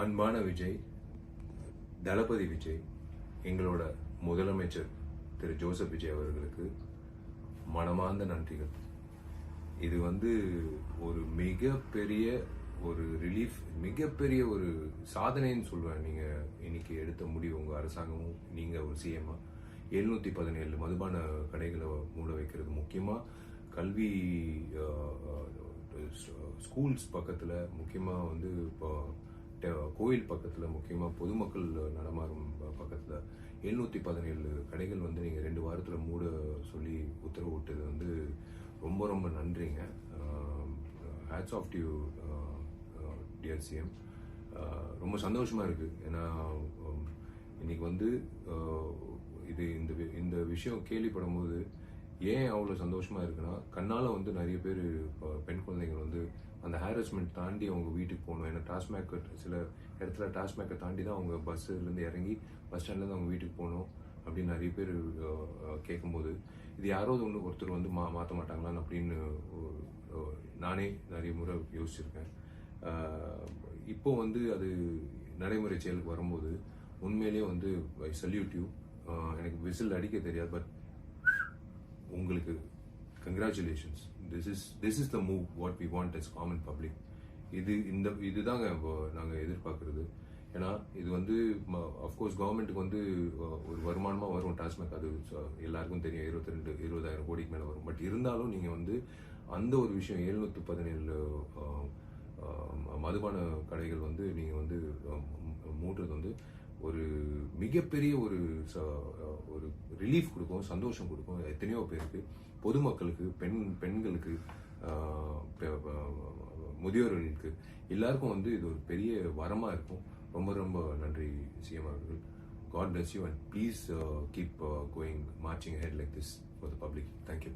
அன்பான விஜய், தளபதி விஜய், எங்களோட முதலமைச்சர் திரு ஜோசப் விஜய் அவர்களுக்கு மனமார்ந்த நன்றிகள். இது ஒரு மிகப்பெரிய ஒரு ரிலீஃப், மிகப்பெரிய ஒரு சாதனைன்னு சொல்லுவேன். நீங்கள் இன்னைக்கு எடுத்த முடிவு, உங்கள் அரசாங்கமும் நீங்கள் ஒரு சிஎம்மா 717 மதுபான கடைகளை மூட வைக்கிறது, முக்கியமாக கல்வி ஸ்கூல்ஸ் பக்கத்தில், முக்கியமாக இப்போ கோயில் பக்கத்தில், முக்கியமாக பொதுமக்கள் நடமாறும் பக்கத்தில் 717 கடைகள் நீங்கள் 2 வாரத்தில் மூட சொல்லி உத்தரவு விட்டது ரொம்ப ரொம்ப நன்றிங்க. Hats off to you dear CM. ரொம்ப சந்தோஷமாக இருக்குது. ஏன்னா இன்னைக்கு இது இந்த விஷயம் கேள்விப்படும் போது ஏன் அவ்வளோ சந்தோஷமாக இருக்குன்னா, கண்ணால் நிறைய பேர் பெண் குழந்தைகள் அந்த ஹாரஸ்மெண்ட் தாண்டி அவங்க வீட்டுக்கு போகணும். ஏன்னா டாஸ்மேக் சில இடத்துல டாஸ்மேக்கை தாண்டி தான் அவங்க பஸ்ஸுலேருந்து இறங்கி பஸ் ஸ்டாண்ட்லேருந்து அவங்க வீட்டுக்கு போகணும் அப்படின்னு நிறைய பேர் கேட்கும்போது, இது யாராவது ஒருத்தர் மாற்ற மாட்டாங்களான்னு அப்படின்னு நானே நிறைய முறை யோசிச்சிருக்கேன். இப்போ அது நடைமுறை செயலுக்கு வரும்போது உண்மையிலேயே ஐ சல்யூட் யூ. எனக்கு விசில் அடிக்க தெரியாது, பட் உங்களுக்கு congratulations. This is the move what we want as common public. இதுதாங்க நாங்கள் எதிர்பார்க்குறது. ஏன்னா இது அஃப்கோர்ஸ் கவர்மெண்ட்டுக்கு ஒரு வருமானமாக வரும் டாஸ்மேக், அது எல்லாருக்கும் தெரியும். 20,000 கோடிக்கு மேலே வரும். பட் இருந்தாலும் நீங்கள் அந்த ஒரு விஷயம் 717 மதுபான கடைகள் நீங்கள் மூடுறது ஒரு மிகப்பெரிய ஒரு ரிலீஃப் கொடுக்கும், சந்தோஷம் கொடுக்கும் எத்தனையோ பேருக்கு, பொதுமக்களுக்கு, பெண்களுக்கு, முதியோர்களுக்கு, எல்லாருக்கும் இது ஒரு பெரிய வரமாக இருக்கும். ரொம்ப ரொம்ப நன்றி சிஎம் அவர்கள். God bless you and please keep going, marching ahead like this for the public. Thank you.